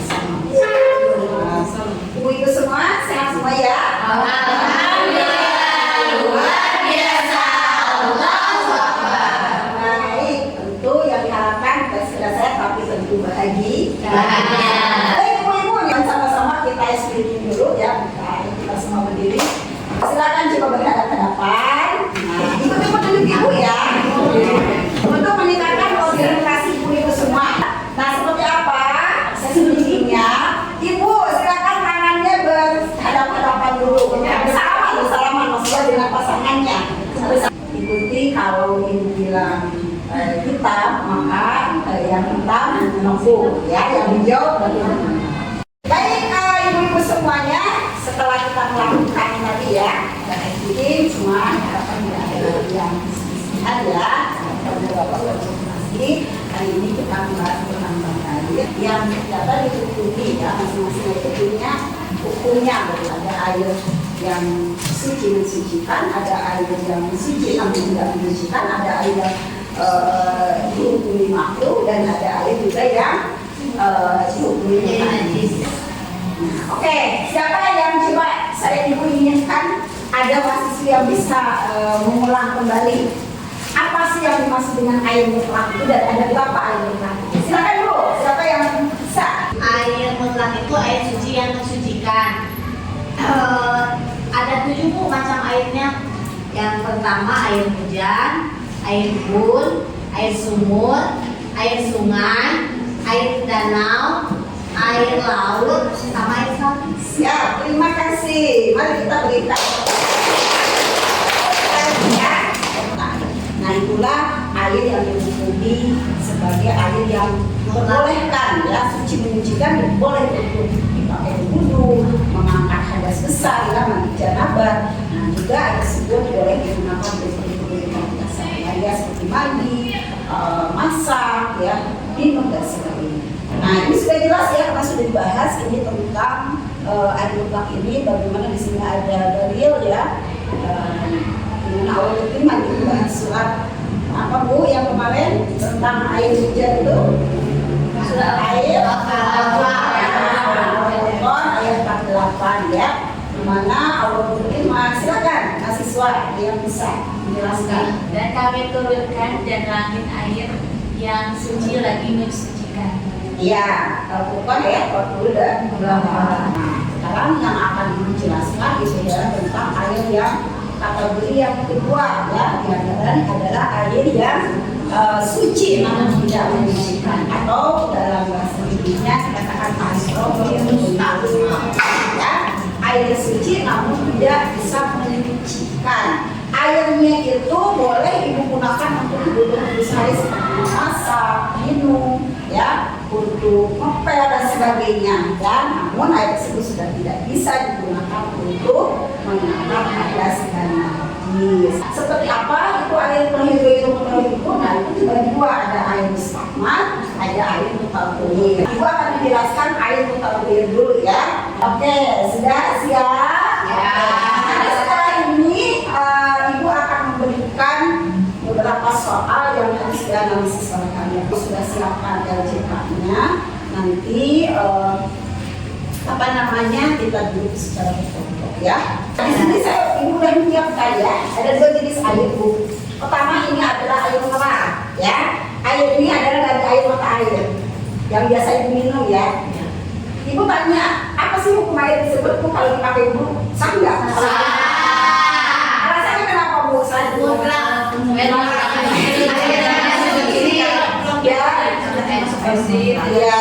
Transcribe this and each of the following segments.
bersama. Ibu-ibu semua sehat semua ya? Alhamdulillah, luar biasa. Allahu Akbar. Baik, tentu yang diharapkan sudah sehat tapi tentu bahagia. Baik ibu-ibu, yang sama-sama kita screening dulu ya. Kita semua berdiri. Silakan coba berhadap ke depan. Nah, ibu-ibu duduk ibu ya. Untuk meningkatkan koordinasi ibu-ibu semua. Nah, seperti apa? Screeningnya, ibu silakan tangannya berhadapan-hadapan dulu. Bersalaman maksudnya dengan pasangannya. Ikuti kalau ibu bilang hitam, maka yang hitam menunggu ya, yang hijau bagaimana. Baik ibu-ibu semuanya, setelah kita melakukan tadi ya, dan ikuti semua harapan yang ada. Hari ini kita membahas tentang air yang dapat dihukumi ya, masing-masing itu punya hukumnya. Ada air yang suci mensucikan, ada air yang suci namun tidak mensucikan, ada air yang dihukumi makruh, dan ada air juga yang dihukumi najis. Oke, siapa yang coba saya ibu inginkan ada mahasiswa yang bisa mengulang kembali apa sih yang dimaksud dengan air mutlak itu, dan ada berapa air mutlak? Silakan dulu, siapa yang bisa? Air mutlak itu air suci yang mensucikan. Ada 7 macam airnya. Yang pertama air hujan, air embun, air sumur, air sungai, air danau, air laut, sama air sapi. Siap, terima kasih. Mari kita berikan. Nah, itulah air yang dihukumi sebagai air yang diperbolehkan ya, suci menyucikan, boleh untuk dipakai wudhu, mengangkat hadas besar ya, mandi janabah. Nah, juga air tersebut boleh digunakan untuk kebutuhan kita sehari-hari seperti mandi, masak ya, minum dan sebagainya. Nah, ini sudah jelas ya, karena sudah dibahas ini tentang air mutlak ini, bagaimana di sini ada dalil ya. Dengan awal firman itu bahas surat apa Bu yang kemarin tentang air hujan itu, surat air ayat 48 ya, dimana Allah berfirman. Silakan mahasiswa yang bisa menjelaskan. Dan kami turunkan dan langit air yang suci lagi mensucikan. Iya, Al-Qur'an ya 40 dan 48. Nah, sekarang yang akan dijelaskan itu adalah tentang air yang kategori yang kedua ya, diantaranya adalah air yang suci namun tidak menyucikan, atau dalam bahasa Inggrisnya dikatakan ya, air suci namun tidak bisa menyucikan. Airnya itu boleh ibu gunakan untuk kebutuhan sehari seperti masak, minum, ya, untuk ngepel dan sebagainya. Dan namun air tersebut sudah tidak bisa digunakan untuk mengangkat hadas dan najis. Seperti apa itu air itu? Nah, itu dibagi dua, ada air mustahmat, ada air mutahhir. Ibu akan dijelaskan air mutahhir dulu ya. Oke, sudah siap? Ya. Nah, setelah ini ibu akan memberikan beberapa soal yang harus dianalisis oleh kalian. Sudah siapkan LJK-nya. Nanti kita duduk secara berkelompok ya. Di sini saya ibu sudah menyiapkan ya. Ada 2 jenis air Bu. Pertama ini adalah air mineral ya. Air ini adalah dari air mata air yang biasa ibu minum ya. Ibu tanya, apa sih hukum air tersebut Bu kalau dipakai Bu? Sah nggak? Alasannya kenapa Bu? Sah Bu? Ya,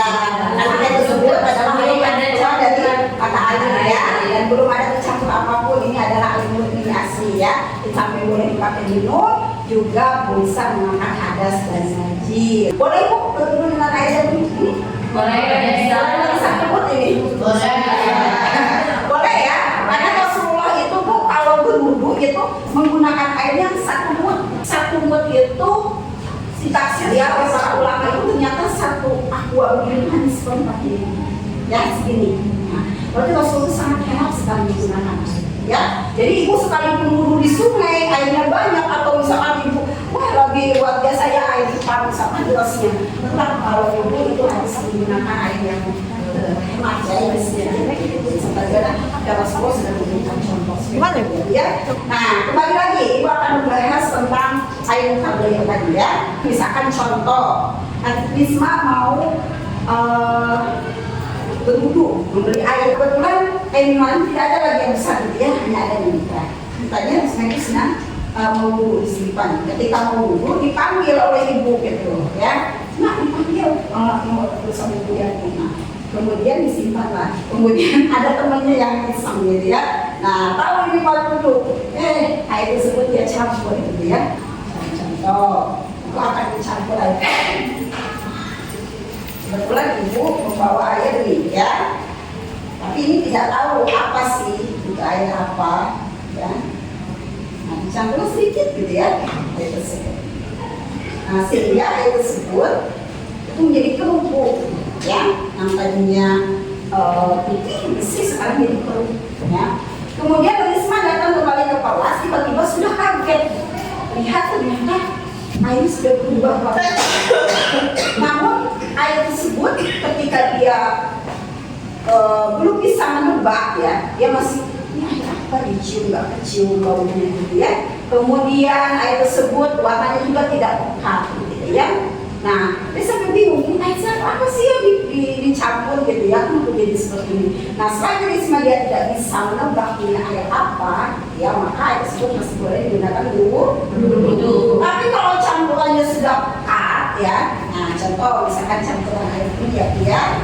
air tersebut adalah air yang keluar dari mata air ya, dan belum ada tercampur apapun. Ini adalah air murni asli ya. Di samping boleh dipakai minum, juga bisa mengangkat hadas dan najis. Boleh Bu berwudu dengan air yang begini? Boleh. Bisa kebut ini? Boleh. Boleh ya. Karena Rasulullah itu Bu kalau berwudu itu menggunakan air yang 1 mut. 1 mut itu ditafsir ya oleh para ulama itu ternyata 1 aqua begini seperti ini ya, segini. Nah, berarti Rasulullah sangat hemat sekali menggunakan ya. Jadi ibu sekalipun wudhu di sungai airnya banyak, atau misalkan ibu wah lagi luar biasa ya air di pantai sama jelasnya, tetap kalau wudhu itu harus menggunakan air yang hemat ya istilahnya. Sebagian dalam sekolah sudah memberikan contoh. Gimana ya? Nah, kembali lagi, Ibu akan membahas tentang air muka yang tadi ya. Misalkan contoh, Risma mau berwudu, membeli air. Kebetulan air minuman tidak ada lagi yang besar gitu ya, hanya ada yang mitra. Tanya Risma mau wudu disimpan. Ketika mau wudu dipanggil oleh ibu gitu ya. Nah, dipanggil mau bersama ibu yang kemudian disimpan lah. Kemudian ada temannya yang iseng gitu ya. Nah, tahu ini mau wudu, air tersebut dia campur gitu ya. Contoh, itu akan dicampur air. Kebetulan ibu membawa air nih ya, tapi ini tidak tahu apa sih itu air apa ya. Nah, dicampur sedikit gitu ya air tersebut. Nah, sehingga air tersebut itu menjadi kerupuk ya, yang tadinya putih bersih sekarang jadi kerupuk ya. Kemudian Risma datang kembali ke kelas, tiba-tiba sudah kaget lihat ternyata air sudah berubah warna. Namun air tersebut ketika dia belum bisa menebak ya, dia masih ini air apa, dicium nggak kecium baunya gitu ya. Kemudian air tersebut warnanya juga tidak pekat gitu ya. Nah, dia sampai bingung, ini air apa sih yang dicampur gitu ya, kenapa jadi seperti ini. Nah, selagi Risma dia tidak bisa menebak ini air apa, ya maka air tersebut masih boleh digunakan wudu. Tapi kalau campurannya sudah pekat ya, nah contoh misalkan campuran air ini ya,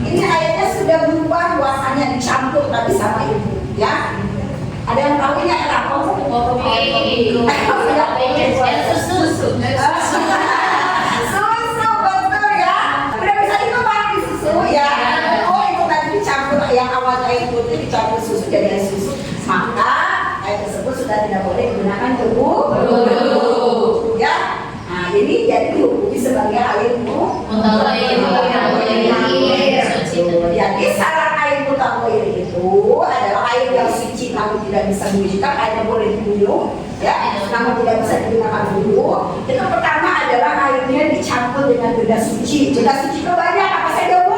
ini airnya sudah berubah warnanya dicampur tadi sama ibu ya. Ada yang tahu ini air apa? Susu. Ya, oh itu tadi dicampur yang awal air putih dicampur susu jadi air susu, maka air tersebut sudah tidak boleh digunakan wudu ya. Nah ini jadi dihukumi sebagai air mutawatir. Jadi syarat air mutawatir itu adalah air yang suci namun tidak bisa diwujukan, airnya boleh diminum ya, namun tidak bisa digunakan wudu. Itu pertama adalah airnya dicampur dengan benda suci. Benda suci itu banyak, apa saja Bu?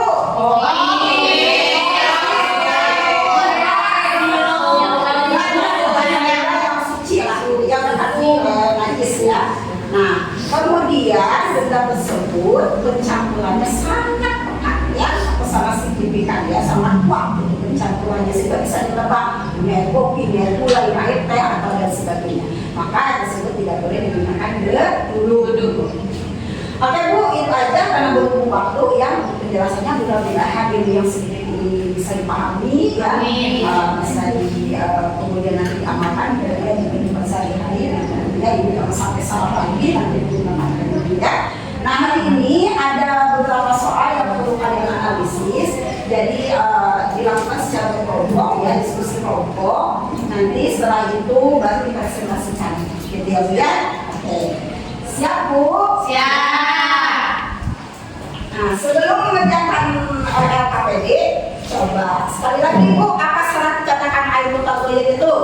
Nah, kemudian benda tersebut pencampurannya sangat pekat ya, sangat signifikan ya, sangat kuat pencampurannya sehingga bisa ditebak ini air kopi, ini air gula, ini air teh atau dan sebagainya. Maka air tersebut tidak boleh digunakan wudu. Oke Bu, itu aja karena berhubung waktu yang penjelasannya mudah-mudahan ini yang sedikit ini bisa dipahami ya, bisa kemudian nanti diamalkan ya di kehidupan sehari-hari. Ya, ibu jangan sampai salah lagi nanti menggunakan itu ya. Nah hari ini ada beberapa soal yang perlu kalian analisis. Jadi dilakukan secara kelompok ya, diskusi kelompok. Nanti setelah itu baru dipresentasikan. Gitu ya Bu ya. Oke. Siap Bu? Siap. Nah sebelum mengerjakan LKPD, coba sekali lagi Bu, apa syarat cetakan air mutawatir itu?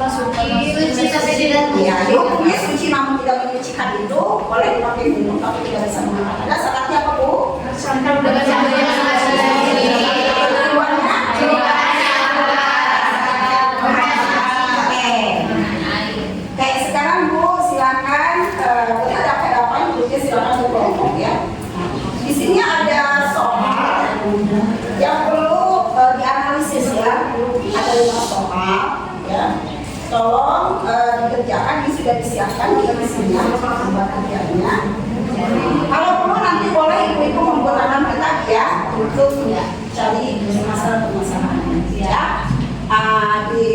Suci tapi tidak ya, hukumnya suci namun tidak menyucikan itu boleh dipakai minum tapi tidak bisa menggunakan. Ada syaratnya apa Bu? Kayak sekarang Bu, silakan ada hadapan duduknya silakan berkelompok ya. Di sini ada soal yang perlu dianalisis ya. Ada 5 soal ya. Tolong dikerjakan, ini sudah disiapkan di mesinnya tempat kerjanya. Kalau perlu nanti boleh ibu-ibu membuat peta ya untuk cari masalah-permasalahan ya.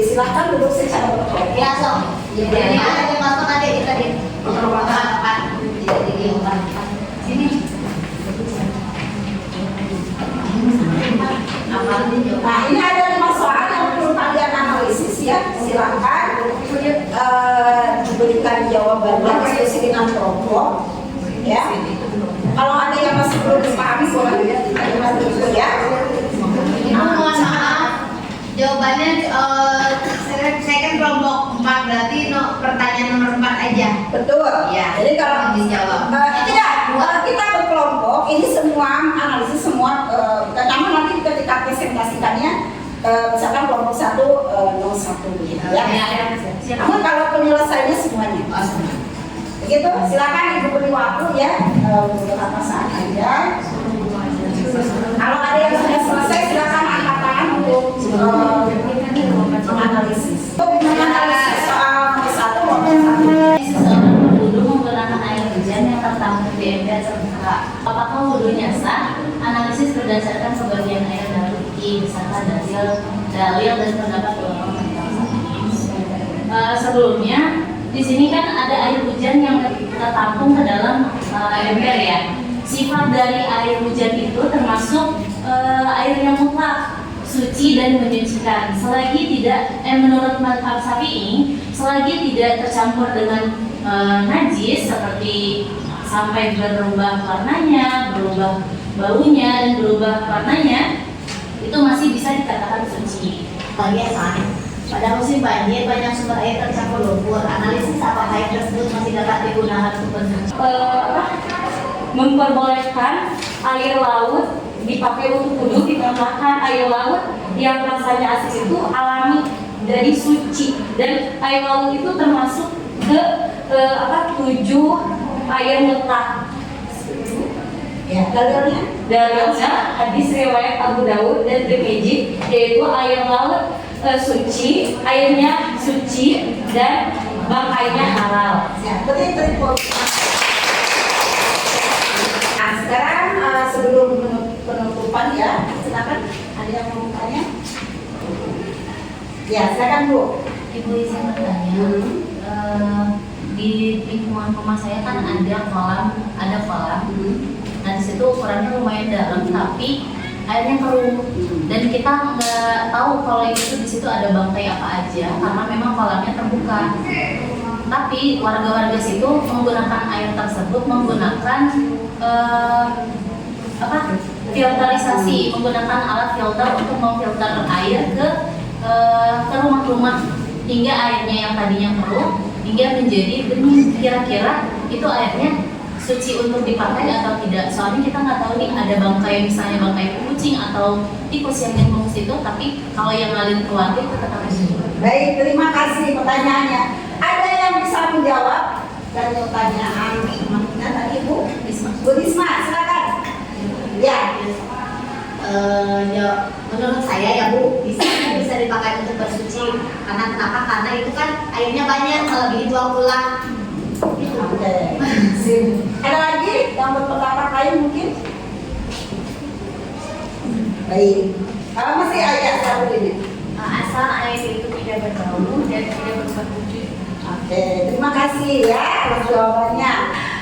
Silahkan duduk secara berkelompok. ya so. Jadi ada yang masuk adik kita di tempat jadi sini. Nah ini ada 5 soal yang perlu kalian analisis ya. Silahkan diberikan jawabannya diskusi dengan kelompok ya. Kalau ada yang masih belum dipahami boleh diterima dulu ya. Ibu mohon maaf, jawabannya saya kan kelompok 4 berarti pertanyaan nomor 4 aja. Betul. Ya. Jadi kalau dijawab. tidak, kita berkelompok ini semua analisis semua satu gitu ya. Siap. Namun kalau penyelesaiannya semuanya. Begitu, silakan Ibu beri waktu ya beberapa saat aja. Kalau ada yang sudah selesai, silakan angkat tangan untuk menganalisis. Untuk menganalisis soal nomor 1 maupun 1. Seseorang berwudu menggunakan air hujan yang tertampung di ember terbuka. Apakah wudunya sah? Analisis berdasarkan sebagian air dari misalkan dalil dan pendapat ulama tentang sebelumnya, di sini kan ada air hujan yang tertampung ke dalam ember ya. Sifat dari air hujan itu termasuk air yang mutlak, suci dan menyucikan. Selagi tidak, menurut mazhab Syafi'i, selagi tidak tercampur dengan najis seperti sampai berubah warnanya, berubah baunya dan berubah warnanya, itu masih bisa dikatakan suci. Bagian pada musim banjir banyak sumber air tercampur lumpur. Analisis apakah air tersebut masih dapat digunakan untuk pencuci? Memperbolehkan air laut dipakai untuk wudhu dikarenakan air laut yang rasanya asin itu alami dari suci, dan air laut itu termasuk ke 7 air mutlak. Ya, Dalilnya hadis riwayat Abu Dawud dan Tirmidzi, yaitu air laut suci, airnya suci dan bangkainya halal. Ya, betul. Nah, sekarang sebelum penutupan ya, silakan ada yang mau bertanya? Ya, silakan Bu. Ibu izin bertanya, di lingkungan rumah saya kan ada kolam. Nah di situ ukurannya lumayan dalam, tapi airnya keruh, dan kita nggak tahu kalau itu di situ ada bangkai apa aja karena memang kolamnya terbuka. Tapi warga-warga situ menggunakan air tersebut menggunakan filterisasi, menggunakan alat filter untuk memfilter air ke rumah-rumah hingga airnya yang tadinya keruh hingga menjadi bening. Kira-kira itu airnya suci untuk dipakai atau tidak? Soalnya kita nggak tahu nih ada bangkai, misalnya bangkai kucing atau tikus yang nyemplung situ, tapi kalau yang ngalir keluarga itu tetap suci. Baik, terima kasih pertanyaannya. Ada yang bisa menjawab dari pertanyaan teman-teman tadi Bu? Bu Risma, silakan. Ya. Menurut saya ya Bu, bisa dipakai untuk bersuci. Karena kenapa? Karena itu kan airnya banyak, lebih dibuang pulang. Oke. Ada lagi yang berpendapat lain mungkin? Baik. Kalau masih ayat satu ini. Asal air itu tidak berbau dan tidak berubah wujud. Oke, terima kasih ya atas jawabannya.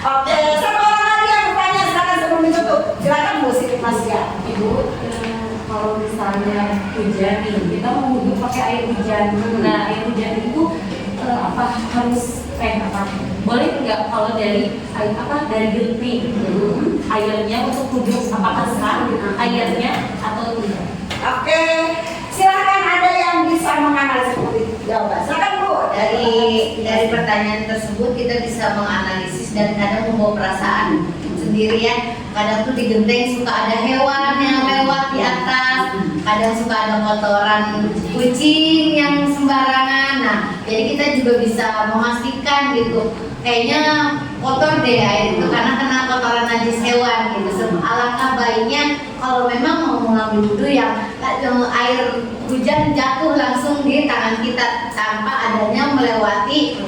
Oke, satu orang lagi yang bertanya, silakan sebelum ditutup. Silakan Bu Siti Masya. Ibu, kalau misalnya hujan nih, kita mau wudhu pakai air hujan. Nah, air hujan itu harus boleh nggak kalau dari dari genting airnya untuk wudhu, apakah sah airnya atau tidak? Oke, silakan ada yang bisa menganalisis jawaban. Silakan Bu. Dari pertanyaan tersebut kita bisa menganalisis dan kadang membawa perasaan sendiri ya. Kadang tuh di genteng suka ada hewan yang lewat di atas, kadang suka ada kotoran kucing yang sembarangan. Nah, jadi kita juga bisa memastikan gitu, kayaknya kotor deh air itu karena kena kotoran najis hewan gitu. Alangkah baiknya kalau memang mau mengambil wudhu yang air hujan jatuh langsung di tangan kita tanpa adanya melewati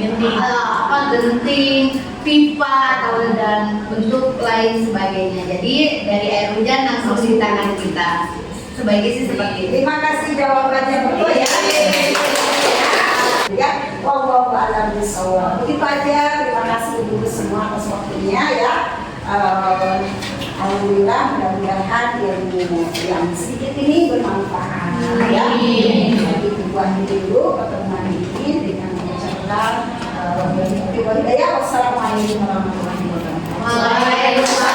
genting, pipa atau dan bentuk lain sebagainya. Jadi dari air hujan langsung di tangan kita. Sebaiknya sih seperti itu. Terima kasih jawabannya betul ya. Ya, wallahu a'lam bishawab. Begitu aja. Terima kasih ibu semua atas waktunya ya. Alhamdulillah, mudah-mudahan ilmu yang sedikit ini bermanfaat ya. Jadi tujuan dulu pertemuan ini dengan mengucapkan wassalamualaikum warahmatullahi wabarakatuh. Waalaikumsalam.